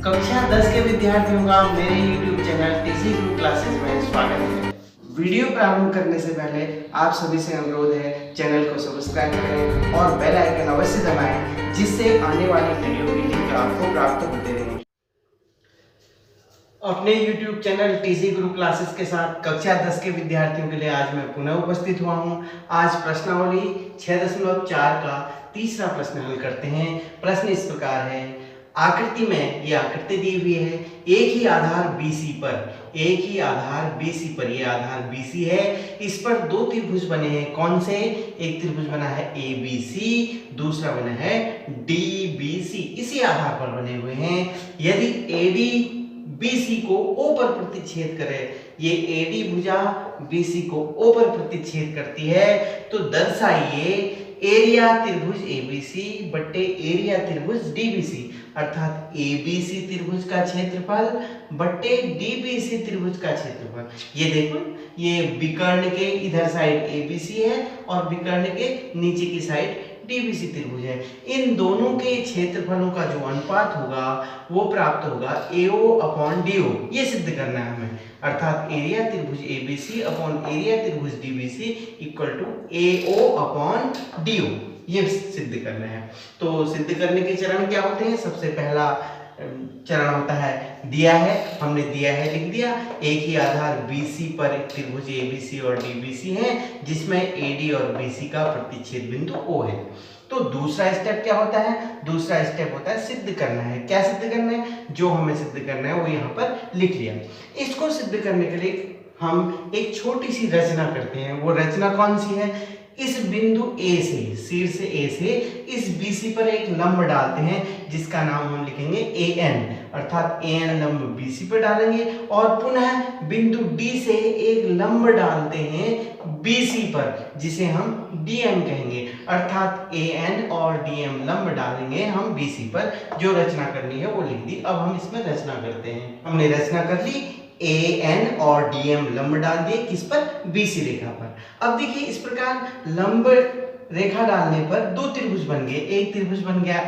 कक्षा 10 के विद्यार्थियों का मेरे YouTube channel TC group classes में स्वागत है। वीडियो प्रारंभ करने से पहले आप सभी से अनुरोध है चैनल को सब्सक्राइब करें और बेल आइकन अवश्य दबाएं, जिससे आने वाली वीडियो की लिंक आपको प्राप्त होते रहे। अपने YouTube channel TC group classes के साथ कक्षा 10 के विद्यार्थियों के लिए आज मैं पुनः उपस्थित हुआ हूं। आज प्रश्नावली 6.4 का तीसरा प्रश्न हल करते हैं। प्रश्न इस प्रकार है, आकृति में ये आकृति दी हुई है, एक ही आधार BC पर ये आधार BC है, इस पर दो त्रिभुज बने हैं। कौन से? एक त्रिभुज बना है ABC, दूसरा बना है DBC, इसी आधार पर बने हुए हैं। यदि AD BC को O पर प्रतिच्छेद करे, ये AD भुजा BC को O पर प्रतिच्छेद करती है, तो दर्शाइए एरिया त्रिभुज ABC बट्टे एरिया त्रिभुज DBC, अर्थात ABC त्रिभुज का क्षेत्रफल बट्टे DBC त्रिभुज का क्षेत्रफल। ये देखो, ये विकर्ण के इधर साइड ABC है और विकर्ण के नीचे की साइड DBC त्रिभुज है। इन दोनों के क्षेत्रफलों का जो अनुपात होगा वो प्राप्त होगा AO अपॉन DO। ये सिद्ध करना है हमें, अर्थात एरिया त्रिभुज ABC अपॉन एरिया त्रिभुज DBC equal to AO upon DO। ये सिद्ध करना है। तो सिद्ध करने के चरण क्या होते हैं? सबसे पहला चरण होता है, दिया है, हमने दिया है लिख दिया। एक ही आधार BC पर एक त्रिभुज ABC और DBC है, जिसमें AD और BC का प्रतिच्छेद बिंदु O है। तो दूसरा स्टेप क्या होता है? दूसरा स्टेप होता है सिद्ध करना है। क्या सिद्ध करना है? जो हमें सिद्ध करना है वो यहाँ पर लिख लिया। इसको सिद्ध करने के लिए हम एक छोटी सी रचना करते हैं। वो रचना कौन सी है? इस बिंदु A से, शीर्ष A से इस BC पर एक लंब डालते हैं, जिसका नाम हम लिखेंगे AN, अर्थात AN लंब BC पर डालेंगे और पुनः बिंदु D से एक लंब डालते हैं BC पर, जिसे हम DM कहेंगे, अर्थात AN और DM लंब डालेंगे हम BC पर। जो रचना करनी है वो लिख दी। अब हम इसमें रचना करते हैं। हमने रचना कर ली, AN और DM लंब डाल दिए किस पर? BC रेखा पर। अब देखिए, इस प्रकार लंब रेखा डालने पर दो त्रिभुज बन गए। एक त्रिभुज बन गया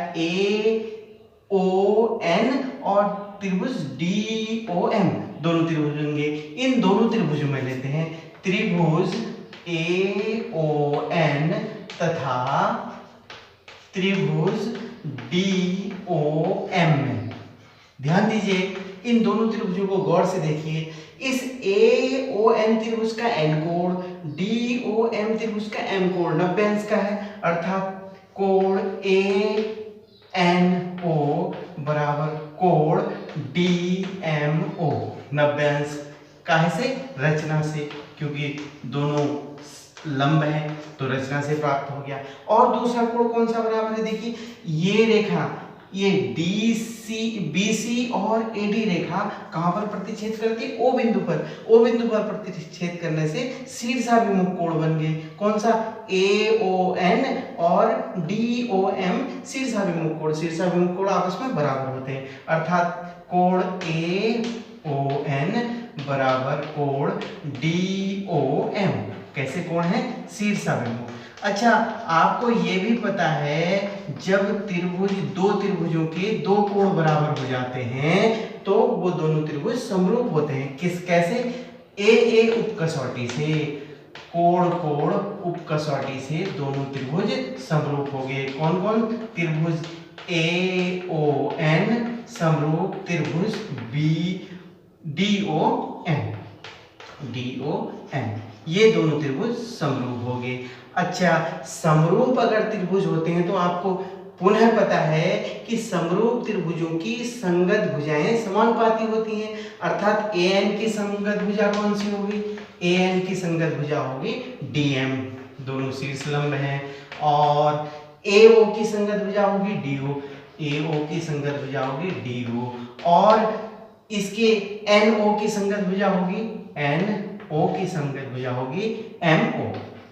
AON और त्रिभुज DOM, दोनों त्रिभुज बन गए। इन दोनों त्रिभुजों में लेते हैं त्रिभुज AON तथा त्रिभुज DOM में। ध्यान दीजिए, इन दोनों त्रिभुजों को गौर से देखिए। इस AON त्रिभुज का N कोण, DOM त्रिभुज का M कोण 90 अंश का है, अर्थात कोण ANO बराबर कोण DMO 90 अंश। काहे से? रचना से, क्योंकि दोनों लंब है तो रचना से प्राप्त हो गया। और दूसरा कोण कौन सा बराबर है? देखिए, ये रेखा, ये BC और AD रेखा कहां पर प्रतिच्छेद करती है? O बिंदु पर। O बिंदु पर प्रतिच्छेद करने से शीर्षाभिमुख कोण बन गए। कौन सा? AON और DOM शीर्षाभिमुख कोण। शीर्षाभिमुख कोण आपस में बराबर होते हैं, अर्थात कोण AON बराबर कोण DOM। कैसे कोण है? शीर्षाभिमुख। अच्छा, आपको ये भी पता है, जब त्रिभुज, दो त्रिभुजों के दो कोण बराबर हो जाते हैं तो वो दोनों त्रिभुज समरूप होते हैं। कैसे? A उपकसौटी से, कोण उपकसौटी से दोनों त्रिभुज समरूप हो गए। कौन कौन? त्रिभुज AON समरूप त्रिभुज DOM, ये दोनों त्रिभुज समरूप हो गए। अच्छा, समरूप अगर त्रिभुज होते हैं तो आपको पुनः पता है कि समरूप त्रिभुजों की संगत भुजाएं समानुपाती होती हैं, अर्थात AN की संगत भुजा कौन सी होगी? AN की संगत भुजा होगी DM, दोनों शीर्ष लंब हैं। और AO की संगत भुजा होगी DO, AO की संगत भुजा होगी DO। और इसके NO की संगत भुजा होगी NO की संगत भुजा होगी MO।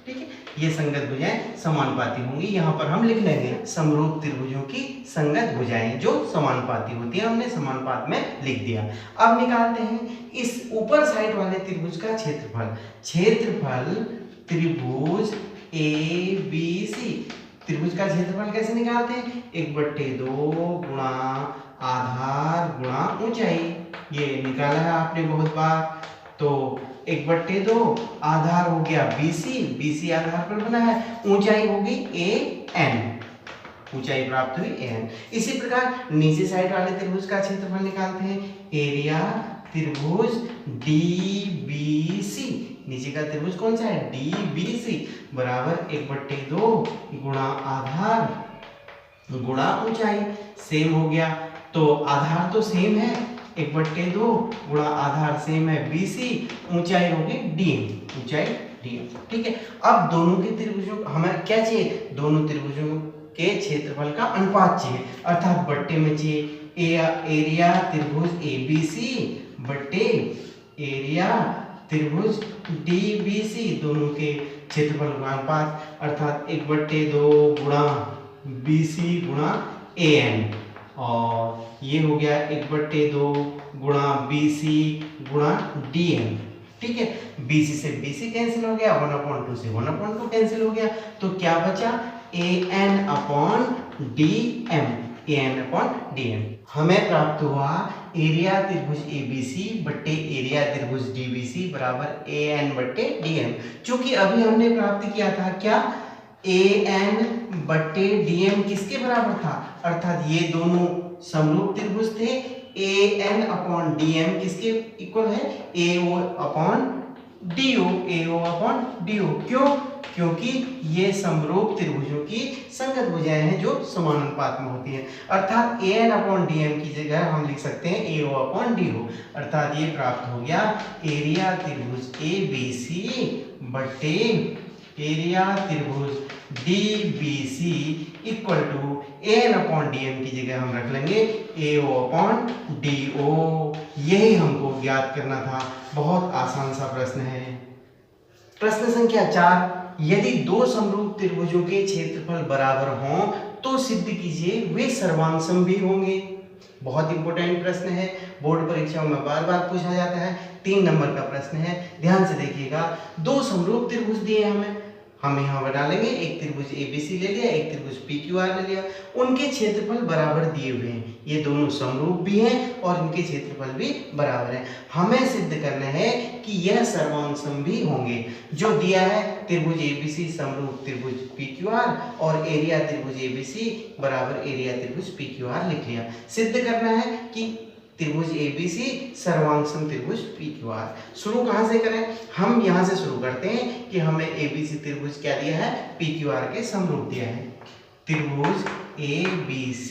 ठीक है, ये संगत भुजाएं समानुपाती होंगी। यहाँ पर हम लिख लेंगे समरूप त्रिभुजों की संगत भुजाएं जो समानुपाती होती है। हमने समानुपात में लिख दिया। अब निकालते हैं इस ऊपर साइड वाले त्रिभुज का क्षेत्रफल। क्षेत्रफल त्रिभुज ABC, त्रिभुज का क्षेत्रफल कैसे निकालते हैं? 1/2 गुणा आधार गुणा ऊंचाई, ये निकाला है आपने बहुत बार। तो 1/2 आधार हो गया BC, BC आधार पर बना है, ऊंचाई होगी AN, ऊंचाई प्राप्त हुई AN। इसी प्रकार नीचे साइड वाले त्रिभुज का क्षेत्रफल निकालते हैं, एरिया त्रिभुज DBC, नीचे का त्रिभुज कौन सा है DBC, बराबर 1/2 गुणा आधार गुणा ऊंचाई, सेम हो गया। तो आधार तो सेम है, 1/2 गुणा आधार सेम है BC, ऊंचाई होगी DM, ऊंचाई DM। ठीक है, अब दोनों के त्रिभुजों हमें क्या चाहिए, दोनों त्रिभुजों के क्षेत्रफल का अनुपात चाहिए, अर्थात बट्टे में चाहिए एरिया त्रिभुज ABC बट्टे एरिया त्रिभुज DBC, दोनों के क्षेत्रफल का अनुपात, अर्थात 1/2 गुणा BC गुणा AN, और ये हो गया 1/2 गुणा BC गुणा DM। ठीक है, BC से BC कैंसिल हो गया, 1/2 से 1/2 कैंसिल हो गया, तो क्या बचा AN/DM, AN/DM। हमें प्राप्त हुआ एरिया त्रिभुज ABC बट्टे एरिया त्रिभुज DBC बराबर AN/DM। चूंकि अभी हमने प्राप्त किया था क्या, AN/DM किसके बराबर था, अर्थात ये दोनों समरूप त्रिभुज थे, AN/DM किसके इक्वल है, AO/DO। क्यों, क्योंकि ये समरूप त्रिभुजों की संगत भुजाएं हैं जो समानुपात में होती हैं, अर्थात AN/DM की जगह हम लिख सकते हैं AO/DO, अर्थात ये प्राप्त हो गया एरिया त्रिभुज ABC बट्टे एरिया त्रिभुज DBC इक्वल टू AN/DM की जगह हम रख लेंगे AO/DO। यही हमको ज्ञात करना था, बहुत आसान सा प्रश्न है। प्रश्न संख्या 4, यदि दो समरूप त्रिभुजों के क्षेत्रफल बराबर हों तो सिद्ध कीजिए वे सर्वांगसम होंगे। बहुत इंपॉर्टेंट प्रश्न है, बोर्ड परीक्षाओं में बार बार पूछा जाता है, 3 नंबर का प्रश्न है, ध्यान से देखिएगा। दो समरूप त्रिभुज दिए हम यहाँ बना लेंगे, एक त्रिभुज ABC ले लिया, एक त्रिभुज PQR ले लिया, उनके क्षेत्रफल बराबर दिए हुए हैं, ये दोनों समरूप भी हैं और इनके क्षेत्रफल भी बराबर हैं। हमें सिद्ध करना है कि यह सर्वांगसम भी होंगे। जो दिया है त्रिभुज ABC समरूप त्रिभुज PQR और एरिया त्रिभुज ABC बराबर एरिया त्रिभुज PQR लिख लिया। सिद्ध करना है कि त्रिभुज ABC सर्वांगसम त्रिभुज PQR। शुरू कहाँ से करें, हम यहाँ से शुरू करते हैं कि हमें ABC त्रिभुज क्या दिया है, PQR के समरूप दिया है। त्रिभुज ABC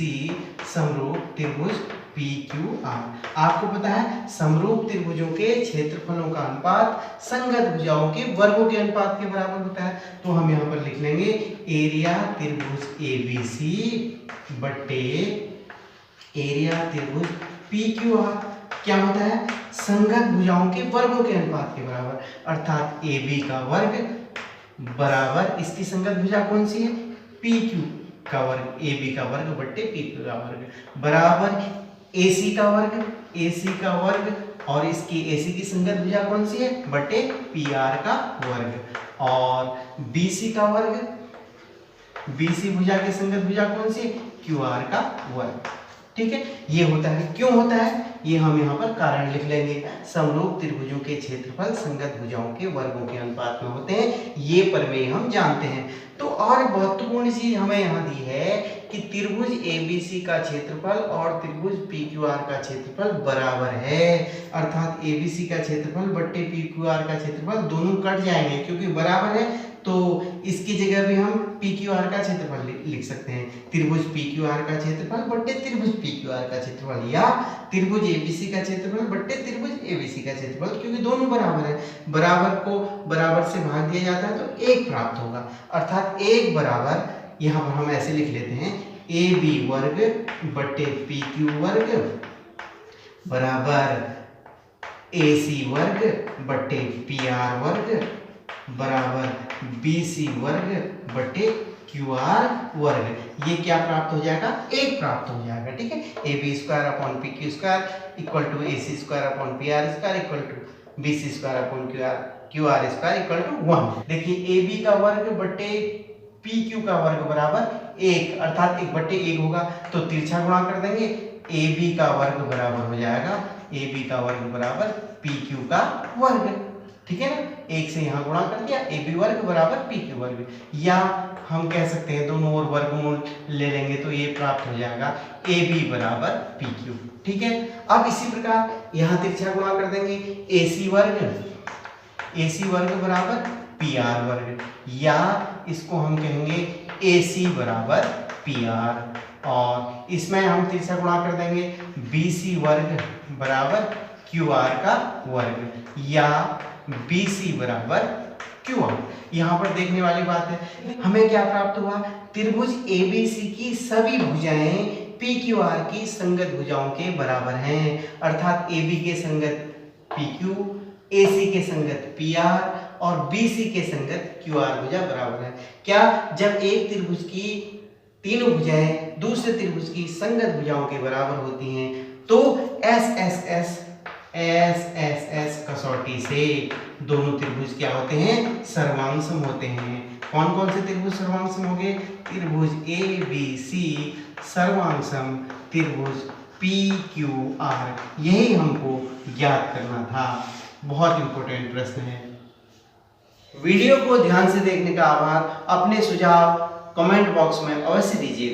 समरूप त्रिभुज PQR। आपको पता है समरूप त्रिभुजों के क्षेत्रफलों का अनुपात संगत भुजाओं के वर्गों के अनुपात के बराबर होता है, तो हम यहाँ पर लिख लेंगे एरिया त्रिभुज ABC बट्टे एरिया त्रिभुज PQR क्या होता है, संगत भुजाओं के वर्गों के अनुपात के बराबर, अर्थात AB का वर्ग बराबर इसकी संगत भुजा कौन सी है, PQ का वर्ग, AB का वर्ग बट्टे PQ का वर्ग बराबर AC का वर्ग और इसकी AC की संगत भुजा कौन सी है, बट्टे PR का वर्ग, और BC का वर्ग, BC भुजा की संगत भुजा कौन सी है, QR का वर्ग। ठीक है, ये होता है, क्यों होता है ये हम यहाँ पर कारण लिख लेंगे। समरूप त्रिभुजों के क्षेत्रफल संगत भुजाओं के वर्गों के अनुपात में होते हैं, ये प्रमेय हम जानते हैं। तो और महत्वपूर्ण चीज हमें यहाँ दी है कि त्रिभुज ABC का क्षेत्रफल और त्रिभुज PQR का क्षेत्रफल बराबर है, अर्थात ABC का क्षेत्रफल बट्टे PQR का क्षेत्रफल दोनों कट जाएंगे, क्योंकि बराबर है तो इसकी जगह भी हम PQR का क्षेत्रफल लिख सकते हैं। त्रिभुज PQR का क्षेत्रफल बट्टे त्रिभुज PQR का क्षेत्रफल, या त्रिभुज ABC का क्षेत्रफल बट्टे त्रिभुज ABC का क्षेत्रफल, क्योंकि दोनों बराबर है, बराबर को बराबर से भाग दिया जाता है तो 1 प्राप्त होगा, अर्थात 1 बराबर, यहाँ पर हम ऐसे लिख लेते हैं AB वर्ग बट्टे PQ वर्ग बराबर AC वर्ग बट्टे PR वर्ग बराबर BC वर्ग बटे QR वर्ग। ये क्या प्राप्त हो जाएगा, 1 प्राप्त हो जाएगा। ठीक है, AB square upon PQ square equal to AC square upon PR square equal to BC square upon QR square equal to 1। देखिए AB का वर्ग बटे PQ का वर्ग बराबर 1, अर्थात 1/1 होगा, तो तिरछा गुणा कर देंगे ए बी का वर्ग बराबर हो जाएगा ए बी का वर्ग बराबर पी क्यू का वर्ग, ठीक है ना। एक से यहाँ गुणा कर दिया, ए बी वर्ग बराबर पी क्यू वर्ग, या हम कह सकते हैं दोनों ओर वर्गमूल ले लेंगे तो ये प्राप्त हो जाएगा ए बी बराबर पी क्यू, ठीक है। अब इसी प्रकार यहाँ तिरछा गुणा कर देंगे, ए सी वर्ग बराबर पी आर वर्ग, या इसको हम कहेंगे ए सी बराबर पी आर, और इसमें हम तिरछा गुणा कर देंगे बी सी वर्ग बराबर क्यू आर का वर्ग, या बी सी बराबर क्यू आर। यहाँ पर देखने वाली बात है, हमें क्या प्राप्त हुआ, त्रिभुज एबीसी की सभी भुजाएं पी क्यू आर की संगत भुजाओं के बराबर हैं, अर्थात ए बी के संगत पी क्यू, ए सी के संगत पी आर और बी सी के संगत क्यू आर भुजा बराबर है। क्या, जब एक त्रिभुज की तीनों भुजाएं दूसरे त्रिभुज की संगत भुजाओं के बराबर होती हैं तो एस एस कसौटी से दोनों त्रिभुज क्या होते हैं, सर्वांगसम होते हैं। कौन कौन से त्रिभुज सर्वांगसम होंगे, त्रिभुज ए बी सी सर्वांगसम त्रिभुज पी क्यू आर, यही हमको ज्ञात करना था। बहुत इंपॉर्टेंट प्रश्न है। वीडियो को ध्यान से देखने का आभार। अपने सुझाव कमेंट बॉक्स में अवश्य दीजिएगा।